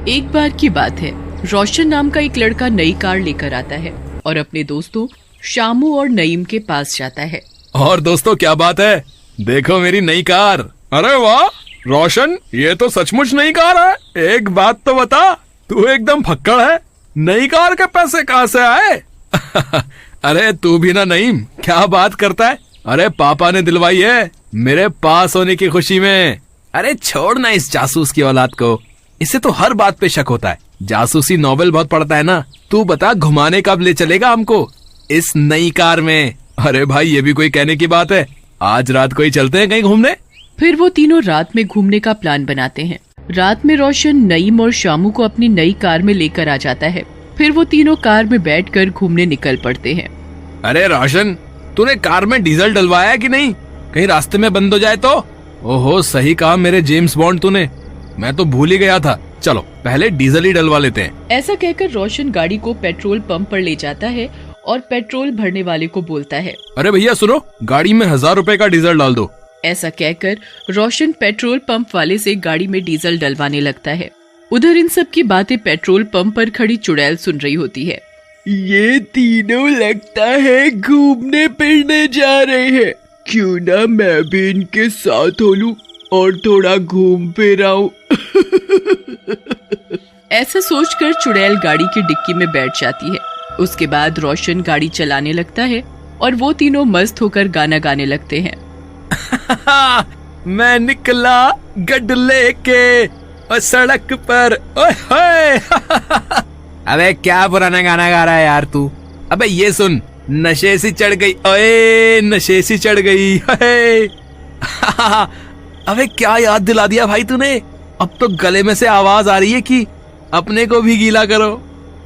एक बार की बात है, रोशन नाम का एक लड़का नई कार लेकर आता है और अपने दोस्तों शामू और नईम के पास जाता है। और दोस्तों क्या बात है, देखो मेरी नई कार। अरे वाह रोशन, ये तो सचमुच नई कार है। एक बात तो बता, तू एकदम फक्कड़ है, नई कार के पैसे कहाँ से आए? अरे तू भी ना नईम, क्या बात करता है? अरे पापा ने दिलवाई है मेरे पास होने की खुशी में। अरे छोड़ ना इस जासूस की औलाद को, इसे तो हर बात पे शक होता है। जासूसी नॉवेल बहुत पढ़ता है ना। तू बता घुमाने कब ले चलेगा हमको इस नई कार में? अरे भाई ये भी कोई कहने की बात है, आज रात को ही चलते हैं कहीं घूमने। फिर वो तीनों रात में घूमने का प्लान बनाते हैं। रात में रोशन नईम और शामू को अपनी नई कार में लेकर आ जाता है। फिर वो तीनों कार में बैठकर घूमने निकल पड़ते हैं। अरे रोशन, तूने कार में डीजल डलवाया है कि नहीं? कहीं रास्ते में बंद हो जाए तो? ओहो सही कहा मेरे जेम्स बॉन्ड तूने, मैं तो भूल ही गया था। चलो पहले डीजल ही डलवा लेते हैं। ऐसा कहकर रोशन गाड़ी को पेट्रोल पंप पर ले जाता है और पेट्रोल भरने वाले को बोलता है, अरे भैया सुनो, गाड़ी में 1000 रुपए का डीजल डाल दो। ऐसा कहकर रोशन पेट्रोल पंप वाले से गाड़ी में डीजल डलवाने लगता है। उधर इन सब की बातें पेट्रोल पंप पर खड़ी चुड़ैल सुन रही होती है। ये तीनों लगता है घूमने फिरने जा रहे हैं, क्यों ना मैं भी इनके साथ हो लूं और थोड़ा घूम फिर आऊं। ऐसा सोचकर चुड़ैल गाड़ी की डिक्की में बैठ जाती है। उसके बाद रोशन गाड़ी चलाने लगता है और वो तीनों मस्त होकर गाना गाने लगते हैं। मैं निकला गड लेके और सड़क पर, ओए होए। अबे क्या पुराना गाना गा रहा है यार तू? अबे ये सुन, नशे सी चढ़ गई, ओए नशे सी चढ़ गई। अबे क्या याद दिला दिया भाई तूने। अब तो गले में से आवाज आ रही है कि अपने को भी गीला करो।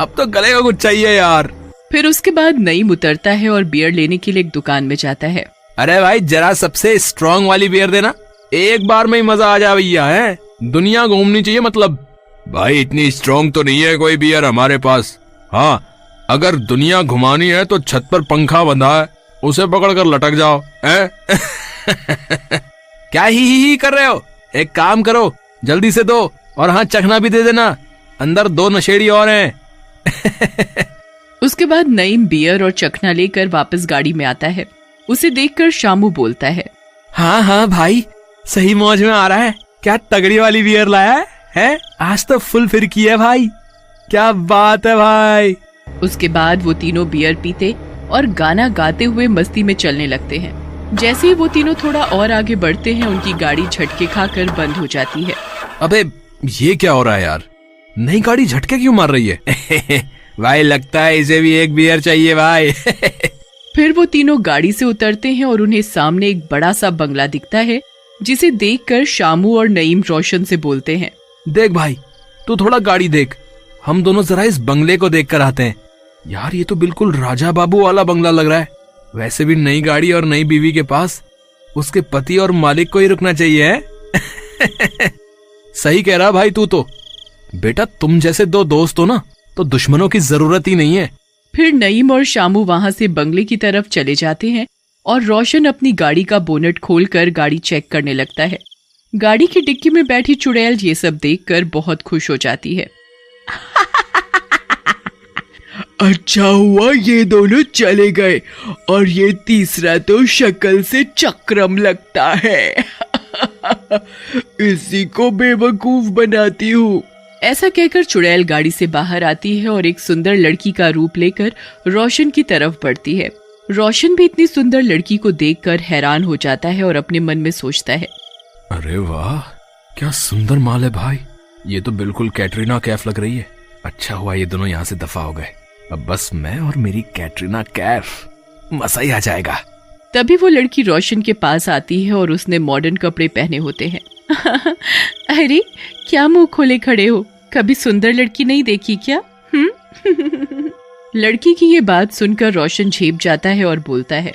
अब तो गले को कुछ चाहिए यार। फिर उसके बाद नईम उतरता है और बियर लेने के लिए एक दुकान में जाता है। अरे भाई जरा सबसे स्ट्रॉन्ग वाली बियर देना, एक बार में ही मजा आ जा भैया। है दुनिया घूमनी चाहिए मतलब। भाई इतनी स्ट्रॉन्ग तो नहीं है कोई बियर हमारे पास। हाँ अगर दुनिया घुमानी है तो छत पर पंखा बंधा है, उसे पकड़ कर लटक जाओ। क्या ही कर रहे हो? एक काम करो, जल्दी से दो, और हाँ चखना भी दे देना, अंदर 2 नशेड़ी और हैं। उसके बाद नईम बियर और चखना लेकर वापस गाड़ी में आता है। उसे देखकर शामू बोलता है, हाँ भाई सही मौज में आ रहा है। क्या तगड़ी वाली बियर लाया है? आज तो फुल फिर की है भाई, क्या बात है भाई। उसके बाद वो तीनों बियर पीते और गाना गाते हुए मस्ती में चलने लगते हैं। जैसे ही वो तीनों थोड़ा और आगे बढ़ते हैं, उनकी गाड़ी झटके खाकर बंद हो जाती है। अबे ये क्या हो रहा है यार, नई गाड़ी झटके क्यों मार रही है? भाई लगता है इसे भी एक बियर चाहिए भाई। फिर वो तीनों गाड़ी से उतरते हैं और उन्हें सामने एक बड़ा सा बंगला दिखता है, जिसे देखकर शामू और नईम रोशन से बोलते हैं, देख भाई तू थोड़ा गाड़ी देख, हम दोनों जरा इस बंगले को देख कर आते हैं। यार ये तो बिल्कुल राजा बाबू वाला बंगला लग रहा है। वैसे भी नई गाड़ी और नई बीवी के पास उसके पति और मालिक को ही रुकना चाहिए है। सही कह रहा भाई तू तो। बेटा तुम जैसे 2 दोस्त हो ना, तो दुश्मनों की जरूरत ही नहीं है। फिर नईम और शामू वहां से बंगले की तरफ चले जाते हैं और रोशन अपनी गाड़ी का बोनट खोलकर गाड़ी चेक करने लगता है। गाड़ी की डिक्की में बैठी चुड़ैल ये सब देखकर बहुत खुश हो जाती है। अच्छा हुआ ये दोनों चले गए, और ये तीसरा तो शक्ल से चक्रम लगता है। इसी को बेवकूफ बनाती हूँ। ऐसा कहकर चुड़ैल गाड़ी से बाहर आती है और एक सुंदर लड़की का रूप लेकर रोशन की तरफ बढ़ती है। रोशन भी इतनी सुंदर लड़की को देखकर हैरान हो जाता है और अपने मन में सोचता है, अरे वाह क्या सुंदर माल है भाई, ये तो बिल्कुल कैटरीना कैफ लग रही है। अच्छा हुआ ये दोनों यहाँ से दफा हो गए, अब बस मैं और मेरी कैटरीना कैफ, मजा ही आ जाएगा। तभी वो लड़की रोशन के पास आती है और उसने मॉडर्न कपड़े पहने होते हैं। अरे क्या मुंह खोले खड़े हो, कभी सुंदर लड़की नहीं देखी क्या? लड़की की ये बात सुनकर रोशन झेप जाता है और बोलता है,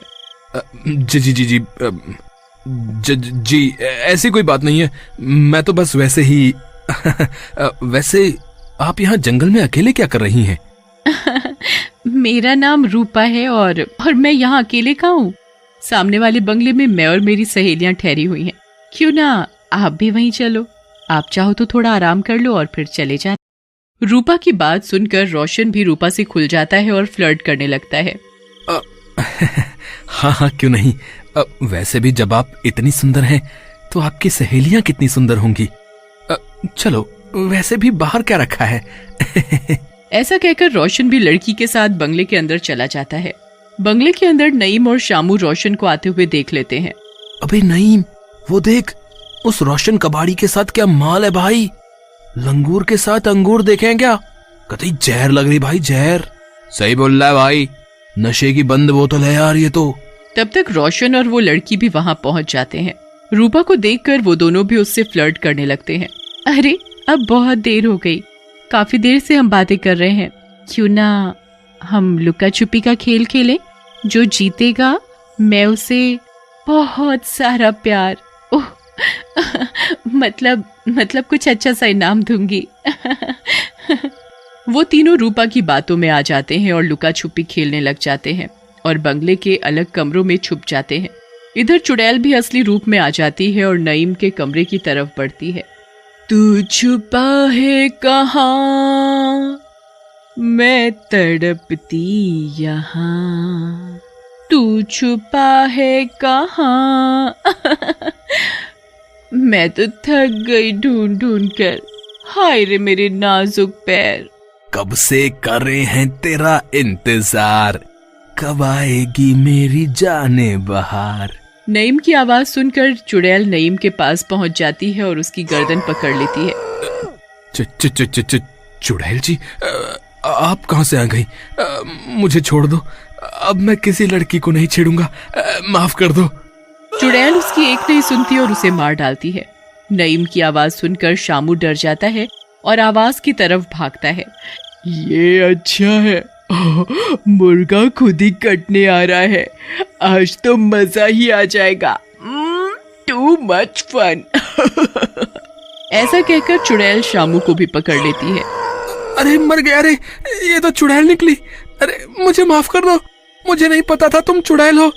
जी ऐसी कोई बात नहीं है, मैं तो बस वैसे ही। वैसे आप यहाँ जंगल में अकेले क्या कर रही हैं? मेरा नाम रूपा है और मैं यहाँ अकेले कहाँ हूँ? सामने वाले बंगले में मैं और मेरी सहेलियां ठहरी हुई हैं। क्यों ना आप भी वहीं चलो? आप चाहो तो थोड़ा आराम कर लो और फिर चले जाना। रूपा की बात सुनकर रोशन भी रूपा से खुल जाता है और फ्लर्ट करने लगता है। हाँ हाँ, क्यों नहीं। वैसे भी जब आप इतनी सुंदर हैं तो आपकी सहेलियां कितनी सुंदर होंगी। चलो, वैसे भी बाहर क्या रखा है। ऐसा कहकर रोशन भी लड़की के साथ बंगले के अंदर चला जाता है। बंगले के अंदर नईम और शामू रोशन को आते हुए देख लेते हैं। अबे नईम, वो देख, उस रोशन कबाड़ी के साथ क्या माल है भाई। लंगूर के साथ अंगूर देखे हैं क्या? कतई जहर लग रही भाई, जहर। सही बोल रहा है भाई, नशे की बंद बोतल है यार ये तो। तब तक रोशन और वो लड़की भी वहाँ पहुँच जाते हैं। रूपा को देखकर वो दोनों भी उससे फ्लर्ट करने लगते हैं। अरे अब बहुत देर हो गई, काफी देर से हम बातें कर रहे हैं, क्यों ना हम लुका छुपी का खेल खेलें? जो जीतेगा मैं उसे बहुत सारा प्यार, ओह मतलब कुछ अच्छा सा इनाम दूंगी। वो तीनों रूपा की बातों में आ जाते हैं और लुका छुपी खेलने लग जाते हैं और बंगले के अलग कमरों में छुप जाते हैं। इधर चुड़ैल भी असली रूप में आ जाती है और नईम के कमरे की तरफ बढ़ती है। तू छुपा है कहाँ, मैं तड़पती यहाँ, तू छुपा है कहाँ। मैं तो थक गई ढूंढ ढूंढ कर, हाय रे मेरे नाजुक पैर। कब से कर रहे हैं तेरा इंतजार, कब आएगी मेरी जाने बहार। नईम की आवाज सुनकर चुड़ैल नईम के पास पहुंच जाती है और उसकी गर्दन पकड़ लेती है। चुड़ैल जी, आप कहाँ से आ गई? मुझे छोड़ दो, अब मैं किसी लड़की को नहीं छेड़ूंगा, माफ कर दो। चुड़ैल उसकी एक नहीं सुनती और उसे मार डालती है। नईम की आवाज सुनकर शामू डर जाता है और आवाज की तरफ भागता है। ये अच्छा है, मुर्गा खुद ही कटने आ रहा है, आज तो मजा ही आ जाएगा। Too much fun. ऐसा कहकर चुड़ैल शामू को भी पकड़ लेती है। अरे मर गया रे, ये तो चुड़ैल निकली। अरे मुझे माफ कर दो, मुझे नहीं पता था तुम चुड़ैल हो।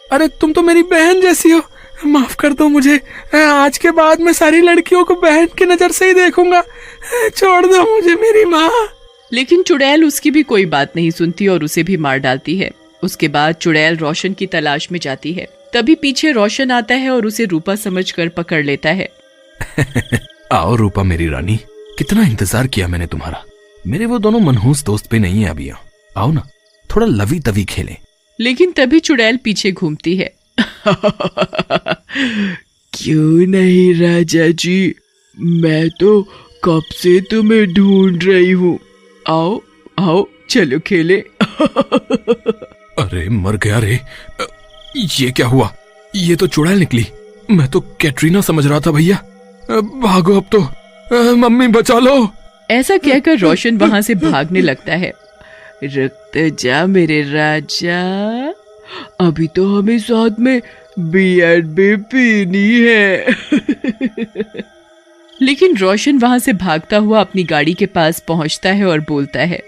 अरे तुम तो मेरी बहन जैसी हो, माफ कर दो मुझे। आज के बाद मैं सारी लड़कियों को बहन की नजर से ही देखूंगा, छोड़ दो मुझे मेरी माँ। लेकिन चुड़ैल उसकी भी कोई बात नहीं सुनती और उसे भी मार डालती है। उसके बाद चुड़ैल रोशन की तलाश में जाती है। तभी पीछे रोशन आता है और उसे रूपा समझकर पकड़ लेता है। आओ रूपा मेरी रानी, कितना इंतजार किया मैंने तुम्हारा। मेरे वो दोनों मनहूस दोस्त पे नहीं है अभी, आओ ना थोड़ा लवी तवी खेलें। लेकिन तभी चुड़ैल पीछे घूमती है। क्यों नहीं राजा जी, मैं तो कब से तुम्हें ढूंढ रही हूँ, आओ आओ चलो खेले। अरे मर गया रे, ये क्या हुआ? ये तो चुड़ैल निकली, मैं तो कैटरीना समझ रहा था भैया। भागो अब तो, मम्मी बचा लो। ऐसा कहकर रोशन वहां से भागने लगता है। रुक जा मेरे राजा, अभी तो हमें साथ में बियर भी पीनी है। लेकिन रोशन वहां से भागता हुआ अपनी गाड़ी के पास पहुंचता है और बोलता है,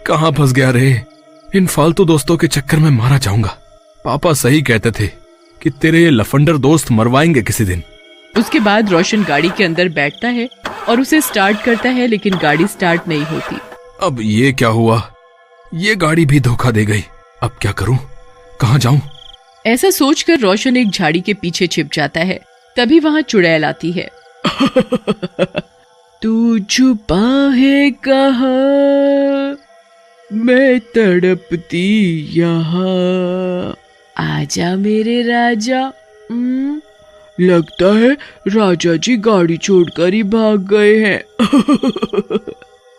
कहाँ फंस गया रे, इन फालतू दोस्तों के चक्कर में मारा जाऊंगा। पापा सही कहते थे कि तेरे ये लफंडर दोस्त मरवाएंगे किसी दिन। उसके बाद रोशन गाड़ी के अंदर बैठता है और उसे स्टार्ट करता है, लेकिन गाड़ी स्टार्ट नहीं होती। अब ये क्या हुआ, ये गाड़ी भी धोखा दे गई। अब क्या करूं, कहाँ जाऊं? ऐसा सोचकर रोशन एक झाड़ी के पीछे छिप जाता है। तभी वहां चुड़ैल आती है। तू छुपा है कहाँ, मैं तड़पती यहाँ, आजा मेरे राजा। लगता है राजा जी गाड़ी छोड़कर ही भाग गए हैं।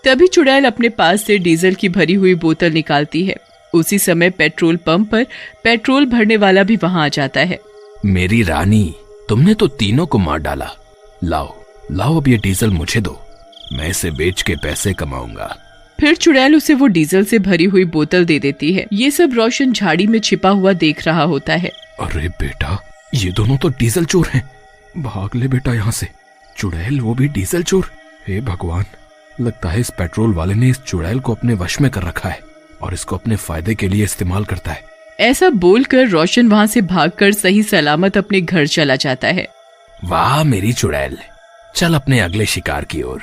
तभी चुड़ैल अपने पास से डीजल की भरी हुई बोतल निकालती है। उसी समय पेट्रोल पंप पर पेट्रोल भरने वाला भी वहां आ जाता है। मेरी रानी, तुमने तो तीनों को मार डाला। लाओ लाओ, अब ये डीजल मुझे दो, मैं इसे बेच के पैसे कमाऊंगा। फिर चुड़ैल उसे वो डीजल से भरी हुई बोतल दे देती है। ये सब रोशन झाड़ी में छिपा हुआ देख रहा होता है। अरे बेटा, ये दोनों तो डीजल चोर हैं। भाग ले बेटा यहाँ से। चुड़ैल वो भी डीजल चोर। हे भगवान, लगता है इस पेट्रोल वाले ने इस चुड़ैल को अपने वश में कर रखा है और इसको अपने फायदे के लिए इस्तेमाल करता है। ऐसा बोलकर रोशन वहां से भागकर सही सलामत अपने घर चला जाता है। वाह मेरी चुड़ैल, चल अपने अगले शिकार की ओर।